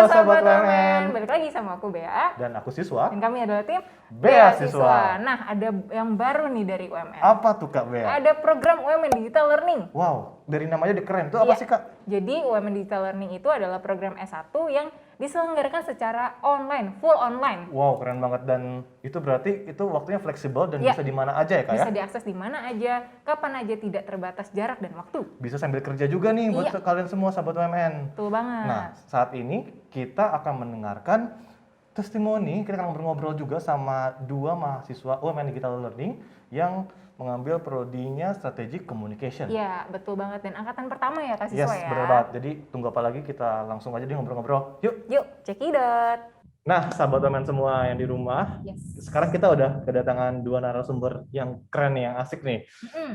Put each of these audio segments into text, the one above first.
Sobat Sobat UMN. UMN, balik lagi sama aku Bea. Dan aku siswa. Dan kami adalah tim Beasiswa. Nah, ada yang baru nih dari UMN. Apa tuh Kak Bea? Ada program UMN Digital Learning. Wow, dari namanya udah keren. Itu apa sih Kak? Jadi UMN Digital Learning itu adalah program S1 yang diselenggarakan secara online, full online. Wow, keren banget. Dan itu berarti itu waktunya fleksibel dan bisa di mana aja ya Kak Bisa ya? diakses di mana aja, kapan aja, tidak terbatas jarak dan waktu. Bisa sambil kerja juga nih buat kalian semua Sobat UMN. Betul banget. Nah, saat ini kita akan mendengarkan testimoni, kita akan ngobrol juga sama dua mahasiswa UMN Digital Learning yang mengambil prodinya Strategic Communication. Iya, betul banget. Dan angkatan pertama ya Kak Siswa ya? Yes, benar banget. Jadi tunggu apa lagi, kita langsung aja deh ngobrol-ngobrol. Yuk! Yuk, cekidot! Nah, sahabat teman semua yang di rumah, sekarang kita udah kedatangan dua narasumber yang keren nih, yang asik nih.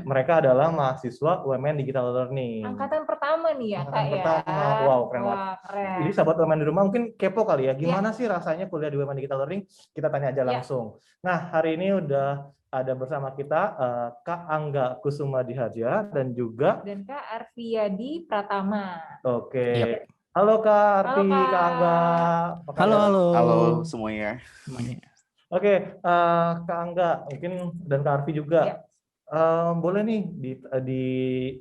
Mereka adalah mahasiswa UMN Digital Learning. Angkatan pertama nih ya Kak ya? Pertama, wow keren banget. Keren. Jadi sahabat UMN di rumah mungkin kepo kali ya, gimana sih rasanya kuliah di UMN Digital Learning? Kita tanya aja langsung. Nah, hari ini udah ada bersama kita Kak Angga Kusuma Diharja dan juga Kak Arfiadi Pratama. Oke. Halo Kak Arfi, Kak Angga. Halo semuanya. Oke, Kak Angga mungkin dan Kak Arfi juga. Boleh nih di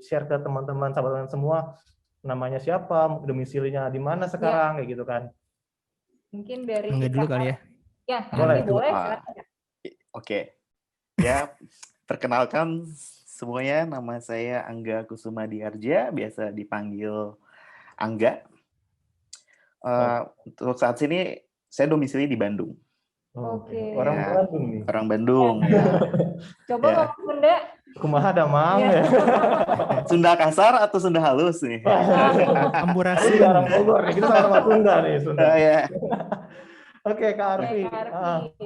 share ke teman-teman sahabat semua, namanya siapa, domisilinya di mana sekarang, kayak gitu kan. Mungkin dari Angga dulu kali ya. Ya, boleh. Oke. Ya, perkenalkan semuanya, nama saya Angga Kusuma Diharja, biasa dipanggil Angga. Untuk saat ini saya domisili di Bandung. Oke. Orang Bandung nih. Orang Bandung. Coba ngomong Sunda. Kumaha damang ya. Sunda kasar atau Sunda halus nih? Ampurasun. Orang Bogor nih, kita sama Sunda nih, Sunda. Oke, Kak Arfi.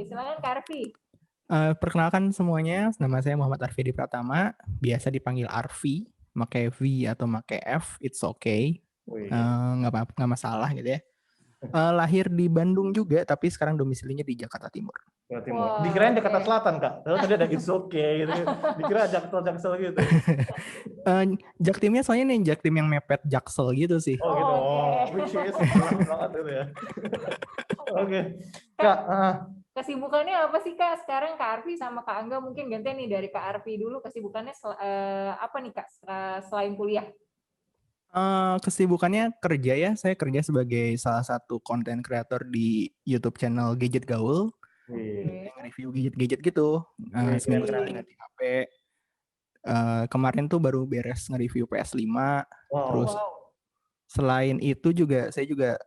Silakan Kak Arfi. Perkenalkan semuanya, nama saya Muhammad Arfiadi Pratama, biasa dipanggil Arfi, pakai V atau pakai F, it's okay. Nggak masalah gitu ya. Lahir di Bandung juga, tapi sekarang domisilinya di Jakarta Timur. Wow. Dikirain Jakarta Selatan, Kak. Lalu tadi ada it's okay gitu. Dikira Jaksel gitu. Jaktimnya soalnya nih Jaktim yang mepet Jaksel gitu sih. Oh gitu. Which is banget gitu ya. Oke. Kak, kesibukannya apa sih Kak? Sekarang Kak Arfi sama Kak Angga mungkin gantian nih dari Kak Arfi dulu. Kesibukannya apa nih Kak selain kuliah? Kesibukannya kerja ya, saya kerja sebagai salah satu konten kreator di YouTube channel Gadget Gaul, review gadget-gadget gitu, seminggu sekali ganti HP. Kemarin tuh baru beres nge-review PS5, terus selain itu juga saya juga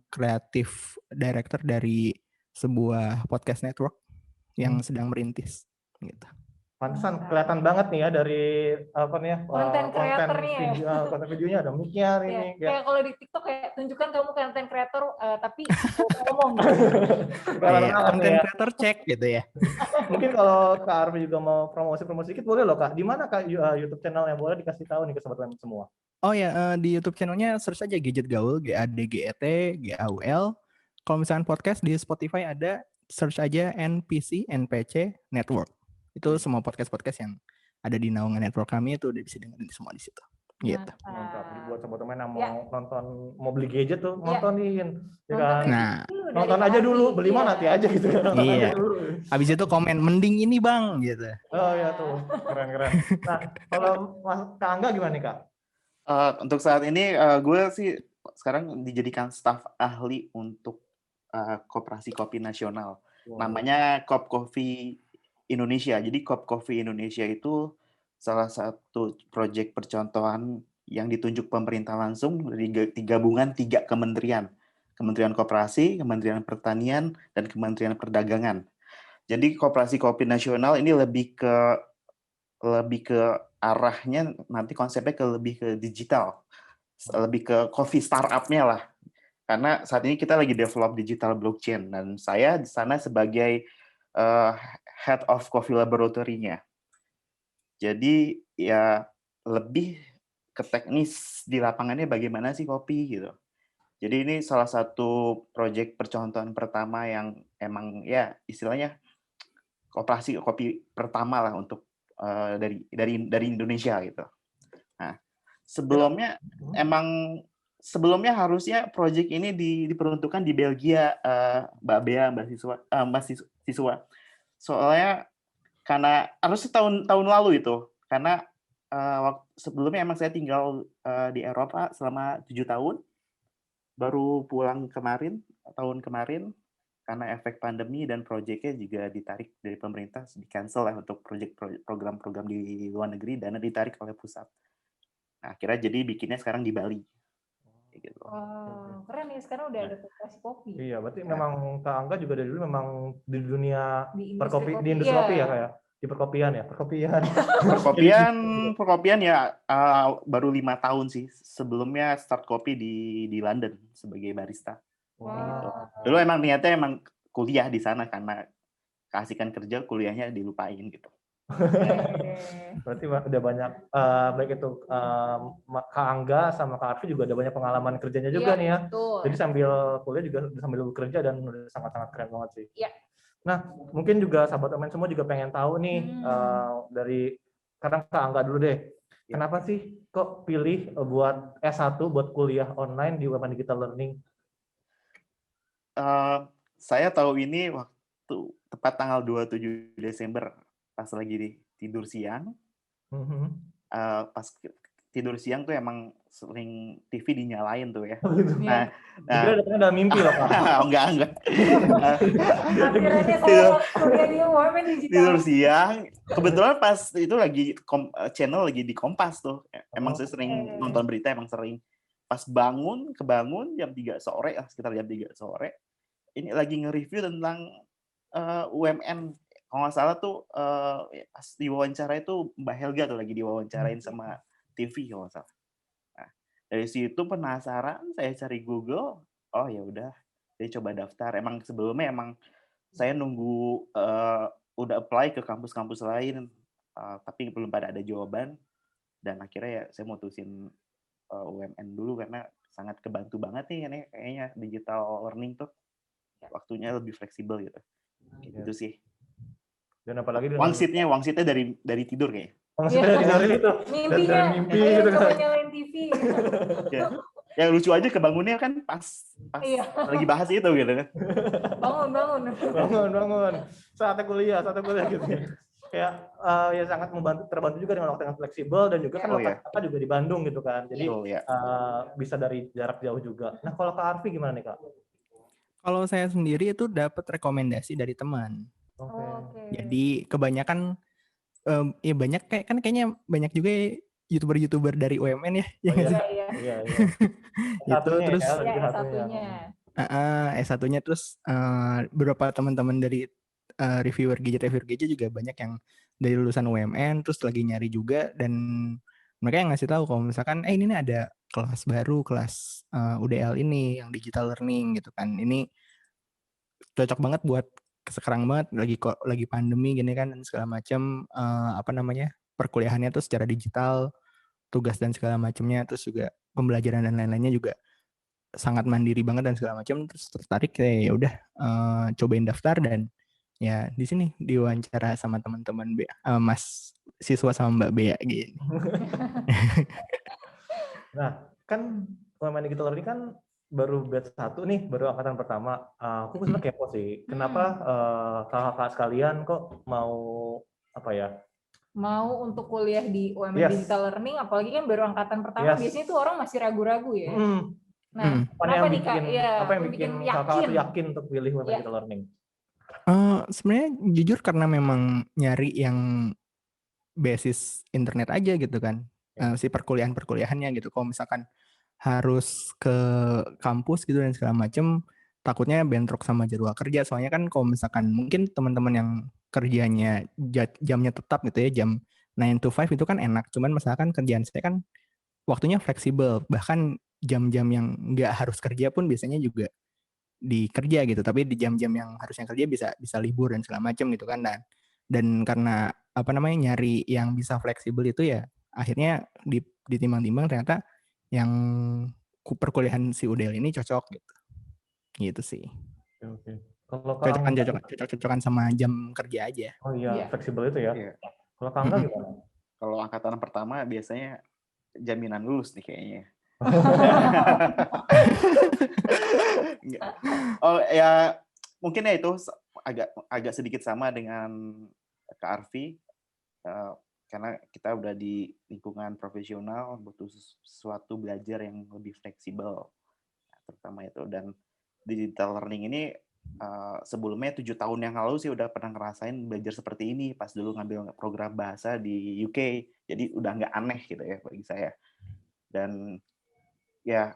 kreatif director dari sebuah podcast network yang sedang merintis, gitu. Pantesan kelihatan banget nih ya dari apa nih ya konten kreatornya konten videonya ada mic-nya ini kayak kalau di TikTok kayak tunjukkan kamu konten kreator tapi ngomong konten kreator cek gitu ya. Mungkin kalau Kak Arfi juga mau promosi dikit boleh loh Kak. Di mana Kak YouTube channel yang boleh dikasih tahu nih ke sobat semua? Oh ya, di YouTube channelnya search aja Gadget Gaul, GADGET GAUL. Kalau misalkan podcast di Spotify ada, search aja NPC Network. Itu semua podcast-podcast yang ada di naungan network kami itu udah bisa dengerin semua di situ. Gitu. Mantap. Buat teman-teman yang mau nonton, mau beli gadget tuh, nontonin. Ya kan? Nah, nonton aja dulu, beli mana nanti aja gitu. Iya. Habis itu komen, mending ini bang, gitu. Oh ya tuh, keren. Nah, kalau Kak Angga gimana nih Kak? Untuk saat ini, gue sih sekarang dijadikan staf ahli untuk Koperasi Kopi Nasional. Namanya Kop Coffee Indonesia. Jadi Kop Coffee Indonesia itu salah satu proyek percontohan yang ditunjuk pemerintah langsung dari gabungan 3 kementerian. Kementerian Koperasi, Kementerian Pertanian, dan Kementerian Perdagangan. Jadi Koperasi Kopi Nasional ini lebih ke arahnya nanti konsepnya lebih ke digital. Lebih ke coffee startup-nya lah. Karena saat ini kita lagi develop digital blockchain dan saya di sana sebagai Head of Coffee Laboratory-nya. Jadi ya lebih ke teknis di lapangannya bagaimana sih kopi gitu. Jadi ini salah satu proyek percontohan pertama yang emang ya istilahnya koperasi kopi pertama lah untuk dari Indonesia gitu. Nah, sebelumnya emang sebelumnya harusnya project ini diperuntukkan di Belgia, Mbak Bea, Mbak siswa. Soalnya karena harusnya tahun lalu itu, karena sebelumnya emang saya tinggal di Eropa selama 7 tahun, baru pulang tahun kemarin, karena efek pandemi dan proyeknya juga ditarik dari pemerintah, di-cancel ya untuk program-program di luar negeri, dana ditarik oleh pusat. Nah, akhirnya jadi bikinnya sekarang di Bali. Gitu. Wow, keren ya, sekarang udah ada koperasi kopi. Iya, berarti memang Kak Angga juga dari dulu memang di dunia Di industri kopi ya, kayak di perkopian ya, perkopian ya baru 5 tahun sih. Sebelumnya start kopi di London sebagai barista. Gitu. Dulu emang niatnya emang kuliah di sana karena keasikan kerja, kuliahnya dilupain gitu. Berarti udah banyak baik itu Kak Angga sama Kak Arfi juga ada banyak pengalaman kerjanya juga nih ya. Betul. Jadi sambil kuliah juga sambil bekerja dan udah sangat-sangat keren banget sih. Iya. Nah, mungkin juga sahabat teman semua juga pengen tahu nih dari sekarang Kak Angga dulu deh. Kenapa sih kok pilih buat S1 buat kuliah online di UMN Digital Learning? Saya tahu ini waktu tepat tanggal 27 Desember pas lagi tidur siang. Pas tidur siang tuh emang sering TV dinyalain tuh ya. Nah, datangnya dalam mimpi loh Pak. Enggak. Tidur siang. Kebetulan pas itu lagi channel lagi di Kompas tuh. Emang saya sering nonton berita, emang sering. Pas kebangun jam 3 sore, sekitar jam 3 sore. Ini lagi nge-review tentang UMN. Kalau nggak salah tuh pas diwawancara itu Mbak Helga tuh lagi diwawancarain sama TV kalau nggak salah. Nah, dari situ penasaran, saya cari Google, oh ya udah, saya coba daftar. Emang sebelumnya saya nunggu udah apply ke kampus-kampus lain, tapi belum pada ada jawaban. Dan akhirnya ya saya mutusin UMN dulu karena sangat kebantu banget nih kayaknya digital learning tuh waktunya lebih fleksibel gitu. Gitu sih. Dan apalagi wangsitnya dari tidur kayaknya. Wangsitnya dari tidur itu. Mimpinya. Dari mimpi gitu kan. Nyalain TV. Ya lucu aja kebangunnya kan pas lagi bahas itu gitu kan. Bangun. Saatnya kuliah gitu. Kayak ya sangat terbantu juga dengan waktu yang fleksibel dan juga kan lokasi juga di Bandung gitu kan. Jadi bisa dari jarak jauh juga. Nah, kalau Kak Arfi gimana nih, Kak? Kalau saya sendiri itu dapat rekomendasi dari teman. Jadi kebanyakan ya banyak kayaknya banyak juga YouTuber dari UMN ya. Iya. Itu terus S1-nya. Terus beberapa teman-teman dari reviewer gadget juga banyak yang dari lulusan UMN terus lagi nyari juga, dan mereka yang ngasih tahu kalau misalkan ini nih ada kelas baru, kelas UDL ini yang digital learning gitu kan. Ini cocok banget buat sekarang banget lagi pandemi gini kan dan segala macam, perkuliahannya tuh secara digital, tugas dan segala macamnya, terus juga pembelajaran dan lain-lainnya juga sangat mandiri banget dan segala macam. Terus tertarik kayak ya udah cobain daftar, dan ya di sini diwawancara sama teman-teman Mas siswa sama Mbak Bea gini. Nah, kan UMN Digital Learning kan baru batch 1 nih, baru angkatan pertama. Aku sebenarnya kepo sih, kenapa kakak sekalian kok mau mau untuk kuliah di UMN Digital Learning, apalagi kan baru angkatan pertama, biasanya tuh orang masih ragu-ragu ya. Nah, kenapa nih Kak? Apa yang bikin kakak yakin untuk pilih UMN Digital Learning? Sebenarnya jujur karena memang nyari yang basis internet aja gitu kan, si perkuliahannya gitu. Kalau misalkan harus ke kampus gitu dan segala macem, takutnya bentrok sama jadwal kerja. Soalnya kan kalau misalkan mungkin teman-teman yang kerjanya jamnya tetap gitu ya, jam 9 to 5 itu kan enak. Cuman misalkan kerjaan saya kan waktunya fleksibel, bahkan jam-jam yang nggak harus kerja pun biasanya juga dikerja gitu. Tapi di jam-jam yang harusnya kerja bisa libur dan segala macem gitu kan. Dan karena nyari yang bisa fleksibel itu ya akhirnya ditimbang-timbang ternyata yang perkuliahan si UDL ini cocok gitu sih. Oke. Kalau cocokan sama jam kerja aja. Oh iya, fleksibel itu ya. Kalau Kak Angga gimana? Kalau angkatan pertama biasanya jaminan lulus nih kayaknya. Oh ya, mungkin ya itu agak sedikit sama dengan Kak Arfi, karena kita udah di lingkungan profesional, butuh sesuatu belajar yang lebih fleksibel, terutama itu. Dan digital learning ini sebelumnya 7 tahun yang lalu sih udah pernah ngerasain belajar seperti ini pas dulu ngambil program bahasa di UK, jadi udah nggak aneh gitu ya bagi saya. Dan ya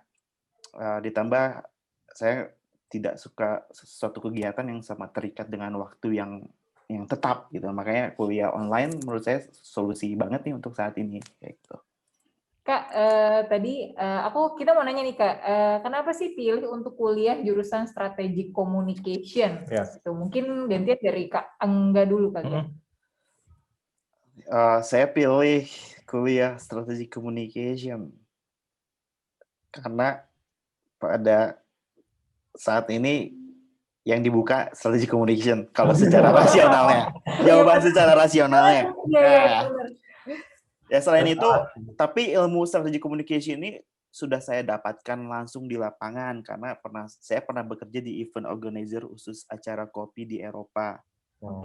ditambah saya tidak suka sesuatu kegiatan yang sama terikat dengan waktu yang tetap gitu. Makanya kuliah online menurut saya solusi banget nih untuk saat ini kayak gitu. Kak, tadi kita mau nanya nih Kak, kenapa sih pilih untuk kuliah jurusan Strategic Communication? Yes. Itu mungkin gantian dari Kak Angga dulu kali ya. Saya pilih kuliah Strategic Communication karena pada saat ini yang dibuka Strategic Communication kalau secara rasionalnya. Jawaban secara rasionalnya. Ya selain itu, tapi ilmu Strategic Communication ini sudah saya dapatkan langsung di lapangan karena saya pernah bekerja di event organizer khusus acara kopi di Eropa.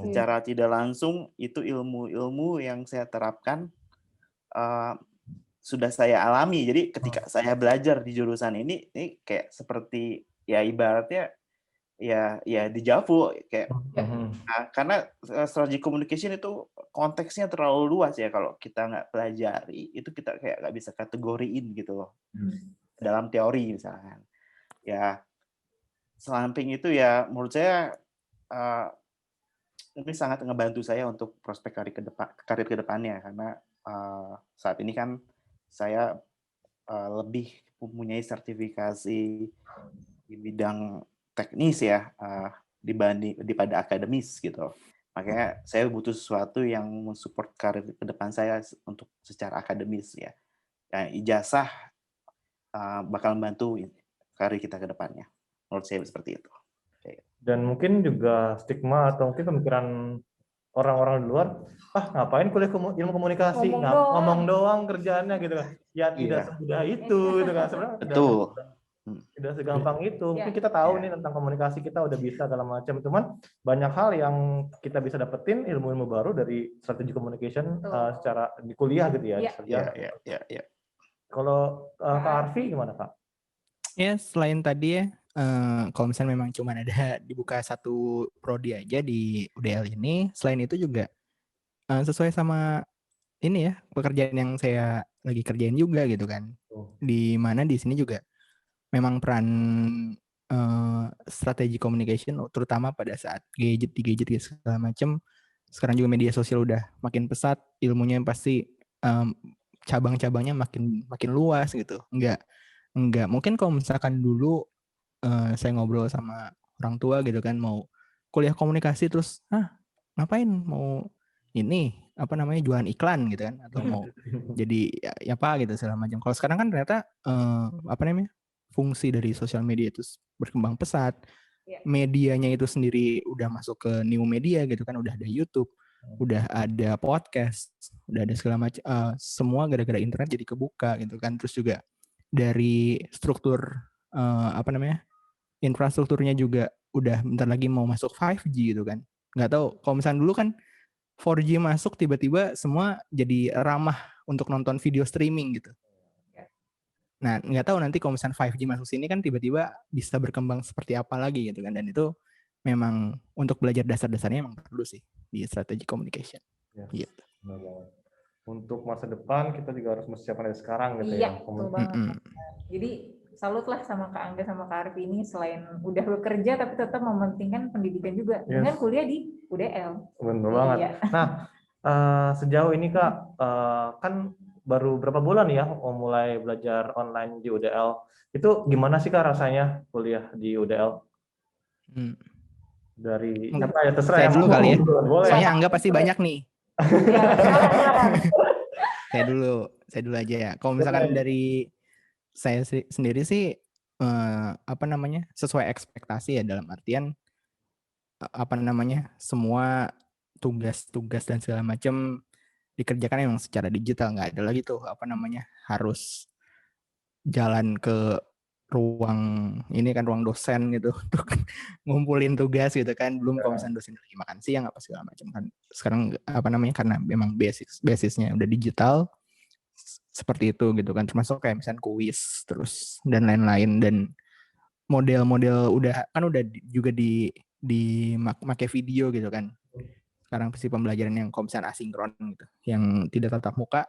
Secara tidak langsung itu ilmu-ilmu yang saya terapkan sudah saya alami. Jadi ketika saya belajar di jurusan ini kayak seperti ya ibaratnya ya dejavu kayak karena strategic communication itu konteksnya terlalu luas ya, kalau kita nggak pelajari itu kita kayak nggak bisa kategoriin gitu loh dalam teori misalkan. Ya samping itu ya menurut saya ini sangat ngebantu saya untuk prospek karir ke depannya karena saat ini kan saya lebih mempunyai sertifikasi di bidang teknis ya daripada akademis gitu. Makanya saya butuh sesuatu yang mensupport karir ke depan saya untuk secara akademis ya. Ijazah bakal membantu karir kita ke depannya. Menurut saya seperti itu. Dan mungkin juga stigma atau mungkin pemikiran orang-orang di luar, ngapain kuliah ilmu komunikasi, ngomong doang kerjaannya gitu kan. Ya tidak semudah itu gitu kan. Sebenarnya tidak segampang itu. Mungkin kita tahu nih tentang komunikasi, kita udah bisa segala macam. Cuman banyak hal yang kita bisa dapetin ilmu-ilmu baru dari strategi communication secara di kuliah gitu ya. Iya. Kalau Kak Arfi gimana Kak? Ya selain tadi ya, kalau misalnya memang cuma ada dibuka satu prodi aja di UDL ini, selain itu juga sesuai sama ini ya pekerjaan yang saya lagi kerjain juga gitu kan. Di mana di sini juga memang peran strategi communication terutama pada saat gadget segala macam. Sekarang juga media sosial udah makin pesat, ilmunya pasti cabang-cabangnya makin luas gitu. Enggak mungkin kalau misalkan dulu saya ngobrol sama orang tua gitu kan, mau kuliah komunikasi terus ngapain, mau ini jualan iklan gitu kan, atau mau jadi ya apa gitu segala macam. Kalau sekarang kan ternyata fungsi dari sosial media itu berkembang pesat. Medianya itu sendiri udah masuk ke new media gitu kan, udah ada YouTube, udah ada podcast, udah ada segala macam, semua gara-gara internet jadi kebuka gitu kan. Terus juga dari struktur infrastrukturnya juga udah bentar lagi mau masuk 5G gitu kan. Nggak tahu kalau misalnya dulu kan 4G masuk tiba-tiba semua jadi ramah untuk nonton video streaming gitu. Nah, nggak tahu nanti kalau misalnya 5G masuk sini kan tiba-tiba bisa berkembang seperti apa lagi gitu kan. Dan itu memang untuk belajar dasar-dasarnya memang perlu sih di strategi communication. Gitu. Untuk masa depan kita juga harus mempersiapkan dari sekarang gitu ya. Jadi salut lah sama Kak Angga sama Kak Arfi ini, selain udah bekerja tapi tetap mementingkan pendidikan juga dengan kuliah di UDL. Benar banget. Nah, sejauh ini Kak, kan baru berapa bulan ya mulai belajar online di UDL. Itu gimana sih Kak rasanya kuliah di UDL? Dari apa ya, terserah saya dulu kali ya. Boleh. Soalnya Angga pasti banyak nih. Saya dulu aja ya. Kalau misalkan dari saya sendiri sih sesuai ekspektasi ya, dalam artian semua tugas-tugas dan segala macam dikerjakan memang secara digital, nggak ada lagi tuh harus jalan ke ruang dosen gitu untuk ngumpulin tugas gitu kan, belum kalau misalnya dosen lagi makan siang apa segala macam kan. Sekarang karena memang basisnya udah digital seperti itu gitu kan, termasuk kayak misalnya kuis terus dan lain-lain, dan model-model udah juga make video gitu kan. Sekarang si pembelajaran yang kalau misalnya asinkron gitu, yang tidak tatap muka.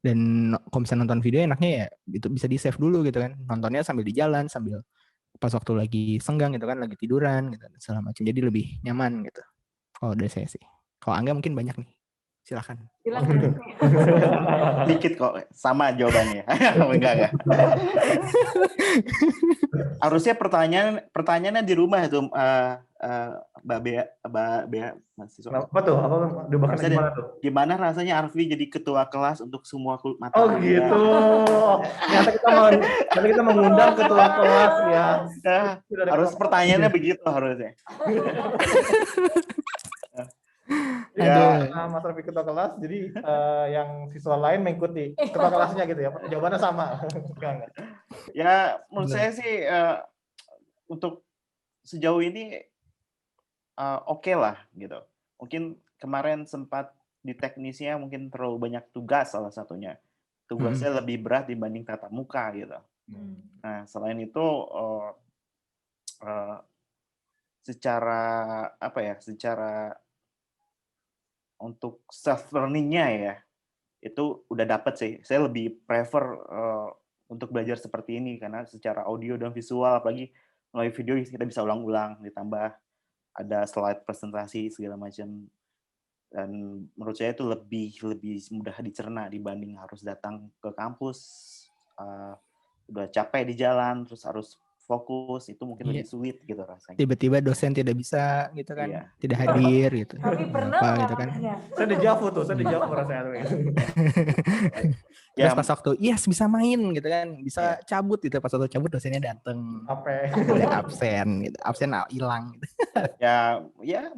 Dan kalau misalnya nonton video enaknya ya itu bisa di save dulu gitu kan, nontonnya sambil di jalan, sambil pas waktu lagi senggang gitu kan, lagi tiduran gitu segala macam, jadi lebih nyaman gitu kalau dari saya sih. Kalau Angga mungkin banyak nih, silakan. Dikit kok, sama jawabannya. Enggak. Harusnya pertanyaannya di rumah itu, Mbak Bea mahasiswa. Apa tuh? Harusnya gimana tuh? Gimana rasanya Arfi jadi ketua kelas untuk semua mata kuliah? Oh gitu. Ternyata kita mengundang ketua kelas ya. Harus pertanyaannya begitu harusnya. Ya, Mas Arfi ketua kelas, jadi yang siswa lain mengikuti ketua kelasnya gitu ya. Jawabannya sama. Enggak. Ya, menurut saya sih untuk sejauh ini oke lah gitu. Mungkin kemarin sempat di teknisnya mungkin terlalu banyak tugas, salah satunya. Tugasnya lebih berat dibanding tatap muka gitu. Nah, selain itu secara untuk self learning-nya ya, itu udah dapet sih. Saya lebih prefer untuk belajar seperti ini karena secara audio dan visual, apalagi melalui video kita bisa ulang-ulang, ditambah ada slide presentasi segala macam, dan menurut saya itu lebih mudah dicerna dibanding harus datang ke kampus, udah capek di jalan terus harus fokus, itu mungkin lebih sulit gitu rasanya. Tiba-tiba dosen tidak bisa gitu kan, tidak hadir gitu. Tapi pernah gitu kan. Saya dijawab rasanya. Terus pas waktu bisa main gitu kan, bisa cabut gitu, pas waktu cabut dosennya dateng, absen gitu, absen hilang gitu. ya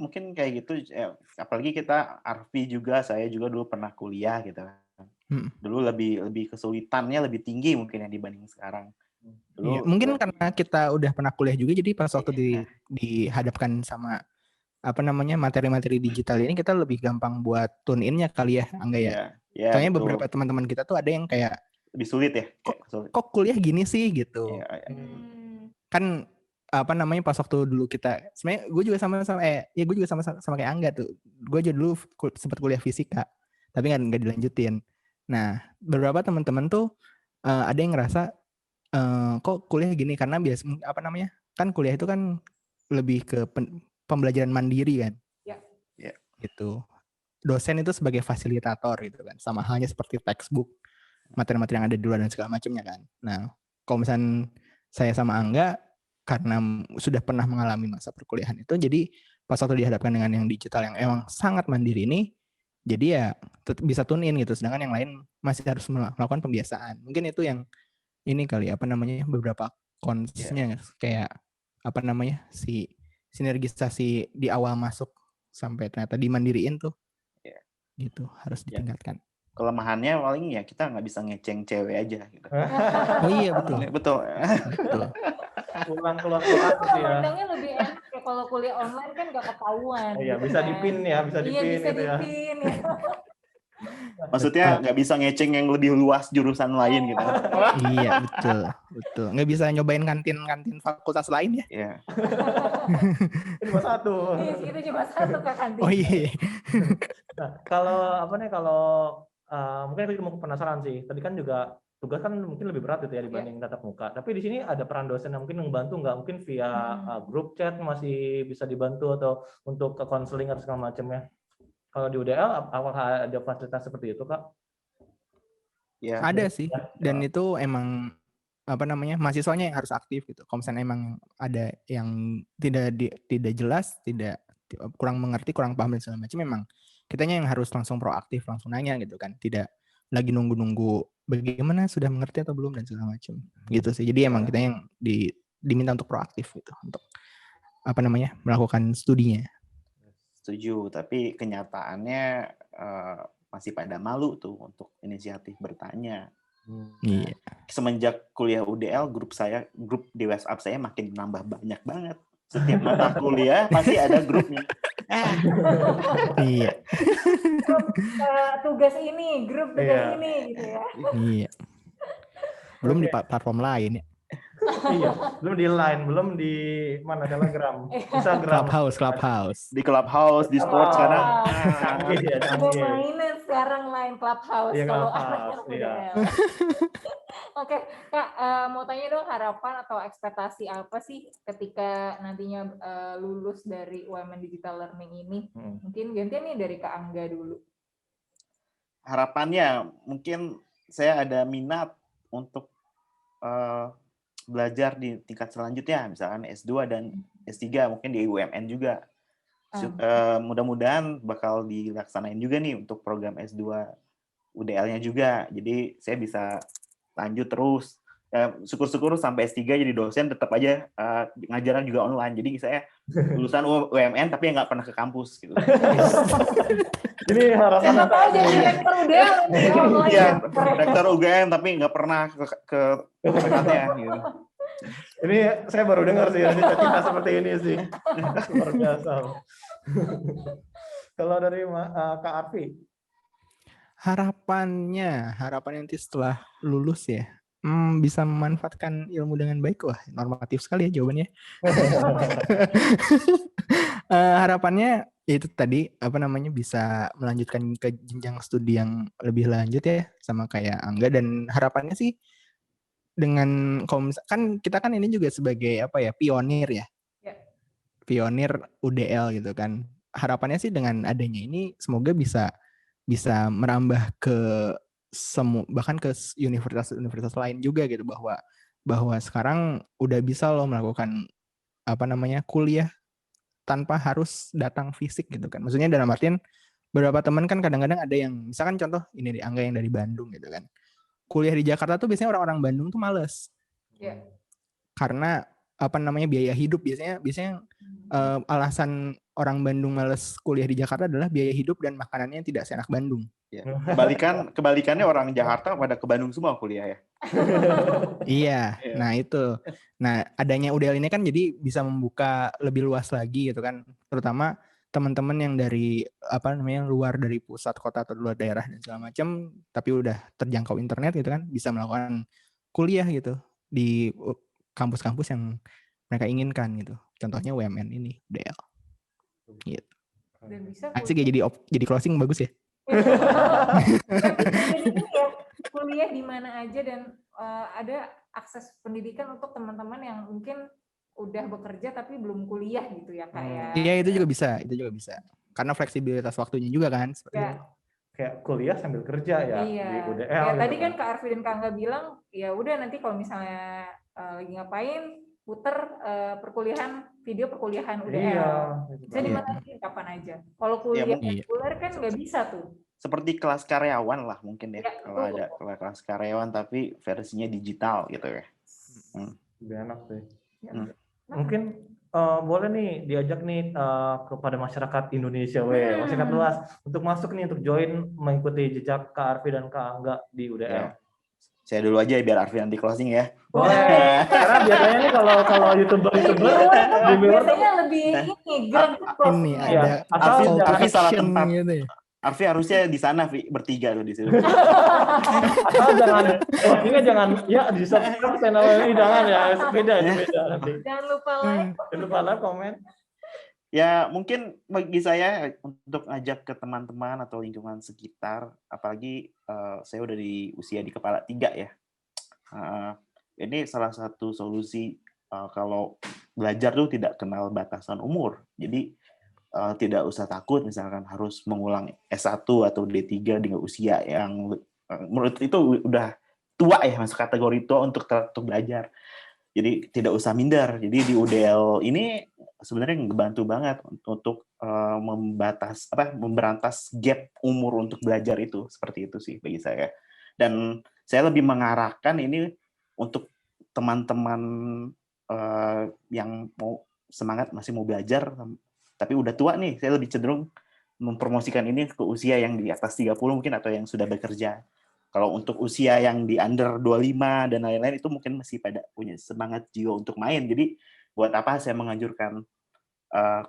mungkin kayak gitu, apalagi kita Arfi juga, saya juga dulu pernah kuliah gitu kan. Dulu lebih kesulitannya lebih tinggi mungkin yang dibanding sekarang. Dulu, mungkin karena kita udah pernah kuliah juga, jadi pas waktu dihadapkan sama materi-materi digital ini, kita lebih gampang buat tune in-nya kali ya, Angga ya. Soalnya beberapa teman-teman kita tuh ada yang kayak lebih sulit ya. Kok kuliah gini sih gitu. Kan pas waktu dulu kita, sebenarnya gue juga sama kayak Angga tuh. Gue juga dulu sempat kuliah fisika, tapi nggak dilanjutin. Nah, beberapa teman-teman tuh ada yang ngerasa kok kuliah gini, karena kan kuliah itu kan lebih ke pembelajaran mandiri kan. Gitu. Dosen itu sebagai fasilitator gitu kan, sama halnya seperti textbook, materi-materi yang ada di luar dan segala macamnya kan. Nah, kalau misalnya saya sama Angga, karena sudah pernah mengalami masa perkuliahan itu, jadi pas waktu dihadapkan dengan yang digital yang emang sangat mandiri ini, jadi ya tetap bisa tune in gitu, sedangkan yang lain masih harus melakukan pembiasaan. Mungkin itu yang ini kali beberapa konsepnya kayak si sinergisasi di awal masuk sampai ternyata dimandiriin tuh. Gitu, harus ditingkatkan. Kelemahannya paling ya kita nggak bisa ngeceng cewek aja gitu. Oh iya, betul. Pulang keluar kelas gitu ya. Undangnya lebih enak ya, kalau kuliah online kan nggak ketahuan. Iya, bisa dipin ya, bisa dipin gitu ya. Maksudnya nggak bisa ngeceng yang lebih luas jurusan lain gitu. Iya, betul. Nggak bisa nyobain kantin fakultas lain ya. Iya. Cuma satu. Iya, kita cuma satu ke kantin. Oh iya. Nah, kalau mungkin aku mau penasaran sih. Tadi kan juga tugas kan mungkin lebih berat gitu ya dibanding tatap muka. Tapi di sini ada peran dosen yang mungkin membantu nggak? Mungkin via grup chat masih bisa dibantu, atau untuk ke konseling atau segala macamnya. Kalau di UDL, apakah ada fasilitas seperti itu, Kak? Ya, ada sih. Dan itu emang mahasiswanya yang harus aktif gitu. Kalau misalnya emang ada yang tidak jelas, kurang mengerti, kurang paham dan segala macam, memang kitanya yang harus langsung proaktif, langsung nanya gitu kan. Tidak lagi nunggu bagaimana sudah mengerti atau belum dan segala macam. Gitu sih. Jadi emang kita yang diminta untuk proaktif gitu, untuk melakukan studinya. Setuju, tapi kenyataannya masih pada malu tuh untuk inisiatif bertanya. Iya. Semenjak kuliah UDL, grup di WhatsApp saya makin nambah banyak banget. Setiap mata kuliah pasti ada grupnya. Iya. Grup tugas ini, grup tugas Iya. ini gitu ya. Iya. Belum di Oke. platform lain ya. Iya, belum di Line, belum di mana Telegram, Instagram. Clubhouse. Di Clubhouse, Discord sekarang. Canggih ya, Udah canggih. mainan sekarang main Clubhouse Iya, kalau Clubhouse, anak-anak iya. UDL. Oke, Kak, mau tanya dong harapan atau ekspektasi apa sih ketika nantinya lulus dari UMN Digital Learning ini? Mungkin gantian nih dari Kak Angga dulu. Harapannya mungkin saya ada minat untuk belajar di tingkat selanjutnya, misalkan S2 dan S3 mungkin di UMN juga. Mudah-mudahan bakal dilaksanain juga nih untuk program S2 UDL-nya juga. Jadi saya bisa lanjut terus. Syukur-syukur sampai S3 jadi dosen tetap aja ngajaran juga online. Jadi saya lulusan UMN tapi nggak pernah ke kampus gitu. Ini harapan Siapa tahu jadi rektor UDL online. Iya, rektor UGM tapi nggak pernah ke tempatnya gitu. Ini saya baru dengar sih cita-cita seperti ini sih. Luar biasa. Kalau dari Kak Arfi? Harapannya nanti setelah lulus ya, bisa memanfaatkan ilmu dengan baik. Wah, normatif sekali ya jawabannya. Harapannya itu tadi bisa melanjutkan ke jenjang studi yang lebih lanjut ya, sama kayak Angga. Dan harapannya sih dengan kan kita kan ini juga sebagai pionir ya, pionir UDL gitu kan. Harapannya sih dengan adanya ini semoga bisa merambah ke bahkan ke universitas lain juga gitu, bahwa sekarang udah bisa loh melakukan kuliah tanpa harus datang fisik gitu kan. Maksudnya dalam artian beberapa teman kan kadang-kadang ada yang misalkan contoh ini Angga yang dari Bandung gitu kan. Kuliah di Jakarta tuh biasanya orang-orang Bandung tuh males. Karena biaya hidup biasanya alasan orang Bandung males kuliah di Jakarta adalah biaya hidup dan makanannya tidak seenak Bandung. Ya. Kebalikannya orang Jakarta pada ke Bandung semua kuliah ya. Iya, nah itu. Nah, adanya UDL ini kan jadi bisa membuka lebih luas lagi gitu kan. Terutama teman-teman yang dari luar dari pusat kota atau luar daerah dan segala macam, tapi udah terjangkau internet gitu kan, bisa melakukan kuliah gitu di kampus-kampus yang mereka inginkan gitu. Contohnya UMN ini, UDL. Gitu. Dan bisa asik ya, jadi closing bagus ya. Kuliah di mana aja dan ada akses pendidikan untuk teman-teman yang mungkin udah bekerja tapi belum kuliah gitu ya Kak ya. Iya, itu juga bisa. Karena fleksibilitas waktunya juga kan seperti itu. Kayak kuliah sambil kerja ya di UDL. Ya, gitu tadi kan Kak Arfi dan Kak Angga bilang ya udah nanti kalau misalnya lagi ngapain puter perkuliahan video perkuliahan UDL. Iya. Bisa dimasukin kapan aja. Kalau kuliah reguler kan nggak bisa tuh. Seperti kelas karyawan lah mungkin ya. Kalau ada kelas karyawan tapi versinya digital gitu ya. Lebih enak sih. Mungkin boleh nih diajak nih kepada masyarakat Indonesia, masyarakat luas untuk masuk nih untuk join mengikuti jejak Kak Arfi dan Kak Angga di UDL. Ya. Saya dulu aja biar Arfi nanti closing ya. Boleh. Karena biasanya nih kalau YouTuber biasanya lebih ini ada Arfi salah tempat. Gitu ya. Arfi harusnya di sana bertiga tuh di situ. Atau jangan ya di subscribe channel ini jangan ya, beda nanti. Jangan lupa like, komen. Ya mungkin bagi saya untuk ngajak ke teman-teman atau lingkungan sekitar, apalagi saya udah di usia di kepala 3 ya. Ini salah satu solusi kalau belajar tuh tidak kenal batasan umur. Jadi tidak usah takut misalkan harus mengulang S1 atau D3 dengan usia yang menurut itu udah tua ya, masuk kategori tua untuk belajar. Jadi tidak usah minder. Jadi di UDL ini sebenarnya ngebantu banget untuk memberantas gap umur untuk belajar itu. Seperti itu sih bagi saya. Dan saya lebih mengarahkan ini untuk teman-teman yang mau semangat masih mau belajar tapi udah tua nih, saya lebih cenderung mempromosikan ini ke usia yang di atas 30 mungkin atau yang sudah bekerja. Kalau untuk usia yang di under 25 dan lain-lain itu mungkin masih pada punya semangat jiwa untuk main. Jadi buat apa saya menganjurkan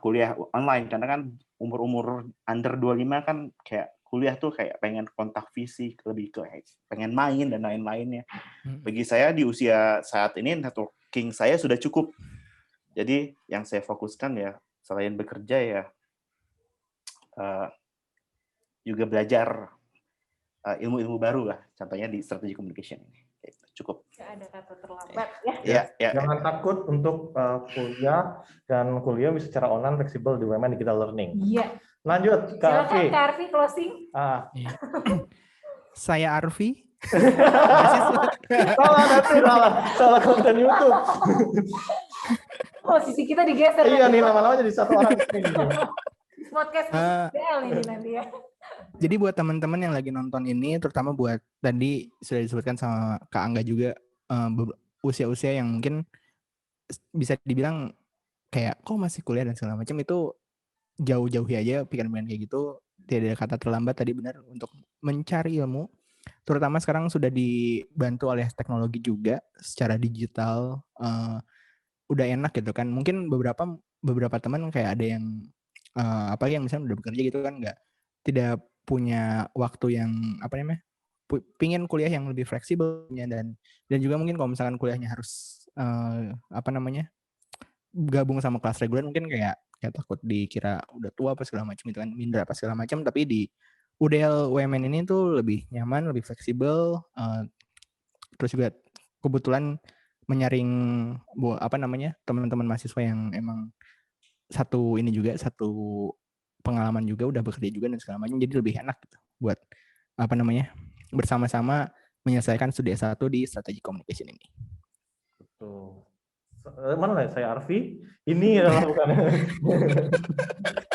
kuliah online, karena kan umur-umur under 25 kan kayak kuliah tuh kayak pengen kontak fisik, lebih ke pengen main dan lain-lainnya. Bagi saya di usia saat ini networking saya sudah cukup. Jadi yang saya fokuskan ya selain bekerja ya juga belajar ilmu-ilmu baru lah, contohnya di strategi communication ini. Cukup. Nggak ada kata terlambat ya. Jangan takut untuk kuliah, dan kuliah bisa secara online fleksibel di UMN Digital Learning. Iya. Lanjut, Kak Silakan Kak Arfi closing. Saya Arfi. Salah konten YouTube. Posisi kita digeser. Iya nih, lama-lama jadi satu orang ini. Podcast ini nanti ya. Jadi buat teman-teman yang lagi nonton ini, terutama buat tadi sudah disebutkan sama Kak Angga juga, usia-usia yang mungkin bisa dibilang kayak kok masih kuliah dan segala macam, itu jauh-jauhi aja pikiran-pikiran kayak gitu. Tidak ada kata terlambat tadi, benar, untuk mencari ilmu. Terutama sekarang sudah dibantu oleh teknologi juga secara digital, udah enak gitu kan. Mungkin beberapa teman kayak ada yang apalagi yang misalnya udah bekerja gitu kan, tidak punya waktu yang pingin kuliah yang lebih fleksibelnya, dan juga mungkin kalau misalkan kuliahnya harus gabung sama kelas reguler, mungkin kayak takut dikira udah tua apa segala macam gitu kan, minder apa segala macam. Tapi di UDL UMN ini tuh lebih nyaman, lebih fleksibel, terus juga kebetulan menyaring teman-teman mahasiswa yang emang satu pengalaman juga, udah bekerja juga dan segala macam, jadi lebih enak gitu buat bersama-sama menyelesaikan studi S1 di strategi communication ini. Betul. Mana lah saya Arfi? Ini adalah bukan.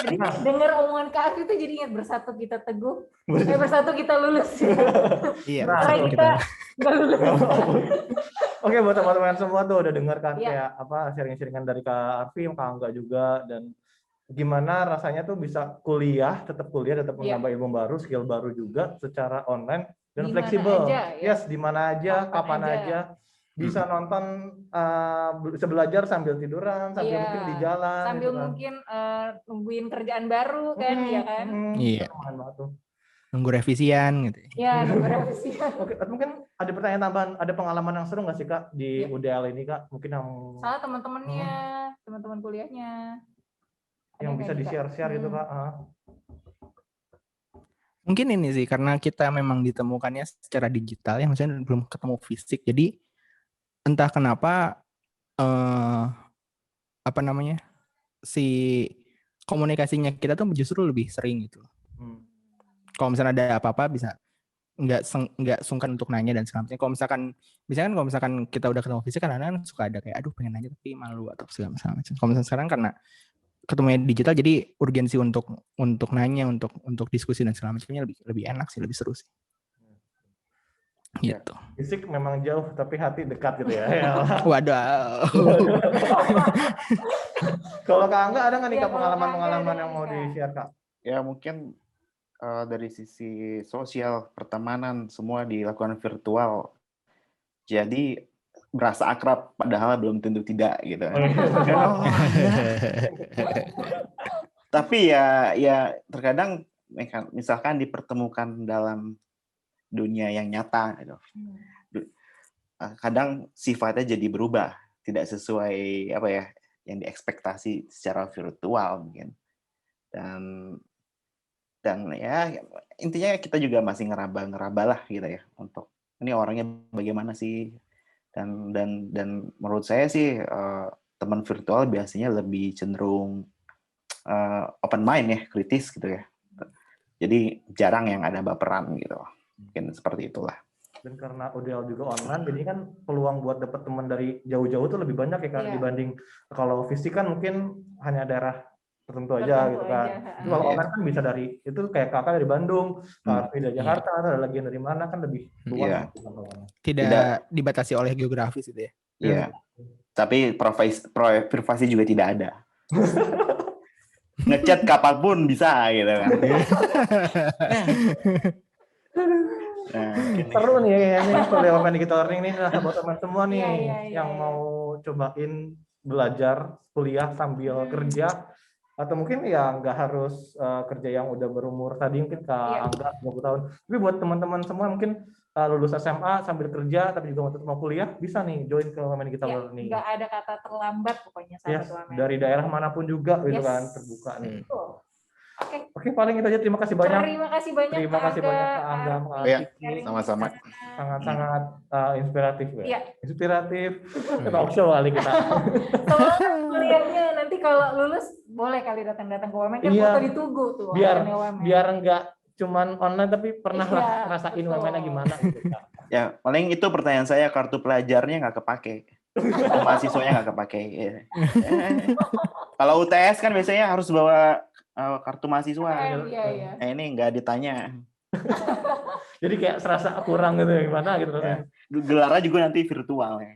Jadi dengar omongan Kak Arfi itu jadi ingat bersatu kita teguh, bersatu kita lulus. Iya. Kita nggak lulus. Oke, buat teman-teman semua tuh udah dengar kan kayak sharing-sharingan dari Kak Arfi, Kak Angga juga, dan gimana rasanya tuh bisa tetap menambah ilmu baru, skill baru juga secara online dan fleksibel. Di mana aja, kapan aja. Bisa nonton, bisa belajar sambil tiduran, sambil mungkin di jalan. Sambil gitu kan. mungkin nungguin kerjaan baru kan, ya kan? Iya. Nunggu revisian gitu. Iya, nunggu revisian. Oke, mungkin ada pertanyaan tambahan, ada pengalaman yang seru nggak sih Kak di UDL ini Kak? Mungkin yang salah teman-temannya, teman-teman kuliahnya. Yang bisa di-share gitu Kak. Mungkin ini sih, karena kita memang ditemukannya secara digital ya, maksudnya belum ketemu fisik, jadi entah kenapa si komunikasinya kita tuh justru lebih sering gitu. Kalau misalnya ada apa-apa bisa nggak sungkan untuk nanya dan segala macam. Kalau misalkan kita udah ketemu fisik, kan kadang suka ada kayak aduh pengen nanya tapi malu atau segala macam. Kalau misalnya sekarang karena ketemu digital, jadi urgensi untuk nanya, untuk diskusi dan segala macamnya lebih enak sih, lebih seru sih. Gitu. Fisik memang jauh tapi hati dekat gitu ya. Waduh. Kalau Kak Angga ada nggak nih Kak pengalaman-pengalaman yang mau di-share Kak? Ya mungkin dari sisi sosial, pertemanan semua dilakukan virtual. Jadi berasa akrab padahal belum tentu tidak gitu. Tapi ya terkadang misalkan dipertemukan dalam dunia yang nyata gitu. Kadang sifatnya jadi berubah, tidak sesuai yang diekspektasi secara virtual mungkin. Dan ya intinya kita juga masih ngeraba lah gitu ya, untuk ini orangnya bagaimana sih, dan menurut saya sih teman virtual biasanya lebih cenderung open mind ya, kritis gitu ya, jadi jarang yang ada baperan gitu, mungkin seperti itulah. Dan karena UDL juga online, jadi kan peluang buat dapat teman dari jauh-jauh tuh lebih banyak ya Kak, dibanding kalau fisik kan mungkin hanya daerah tertentu aja gitu kan. Kalau online kan bisa dari itu, kayak Kakak dari Bandung, Kak Arfi dari Jakarta, ada lagi yang dari mana, kan lebih luas. Tidak dibatasi oleh geografis itu ya. Iya. Tapi privasi juga tidak ada. Ngechat kapanpun bisa gitu kan. Seru nih kayaknya kuliah Women Digital Learning nih. Nah, buat teman semua nih yang iya. mau cobain belajar kuliah sambil kerja, atau mungkin ya nggak harus kerja yang udah berumur tadi, mungkin Angga 20 tahun. Tapi buat teman-teman semua mungkin lulus SMA sambil kerja tapi juga mau kuliah, bisa nih join ke Women Digital Learning. Nggak ada kata terlambat pokoknya sahabat Women. Dari daerah manapun juga gitu kan, terbuka nih. Oke, paling itu aja. Terima kasih banyak. Terima kasih banyak Kak Angga. Sama-sama. Sangat-sangat inspiratif ya. Inspiratif. Talk show kali kita. Semangat kuliahnya, nanti kalau lulus boleh kali datang-datang ke Women, kan foto ditunggu tuh. Biar enggak cuman online tapi pernah lah rasain Women-nya gimana gitu. Ya, paling itu pertanyaan saya, kartu pelajarnya nggak kepake. Mahasiswanya nggak kepake. Kalau UTS kan biasanya harus bawa kartu mahasiswa. Iya. Ini nggak ditanya. Jadi kayak serasa kurang gitu ya, gimana gitu rasanya. Gelarnya juga nanti virtual ya.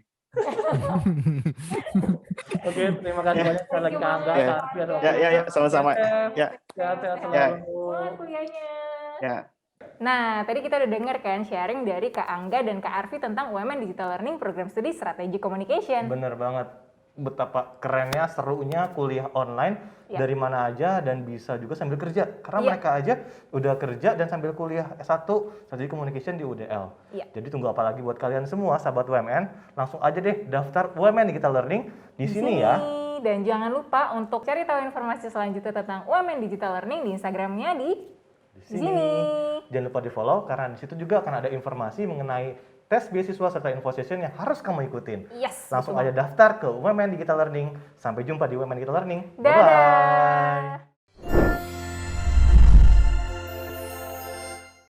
Oke, terima kasih banyak sekali lagi Kak Angga. Ya, sama-sama. Ya. Sehat-sehat selalu. Kuliahnya. Ya. Nah, tadi kita udah dengar kan sharing dari Kak Angga dan Kak Arfi tentang Women Digital Learning Program Studi Strategic Communication. Bener banget. Betapa kerennya, serunya kuliah online dari mana aja dan bisa juga sambil kerja. Karena mereka aja udah kerja dan sambil kuliah S1 Strategic Communication di UDL. Jadi tunggu apa lagi buat kalian semua, sahabat WMN, langsung aja deh daftar Women Digital Learning di sini ya. Dan jangan lupa untuk cari tahu informasi selanjutnya tentang Women Digital Learning di Instagramnya di sini. Jangan lupa di follow karena di situ juga akan ada informasi mengenai tes beasiswa serta info session yang harus kamu ikutin. Langsung aja daftar ke Women Digital Learning. Sampai jumpa di Women Digital Learning. Bye-bye.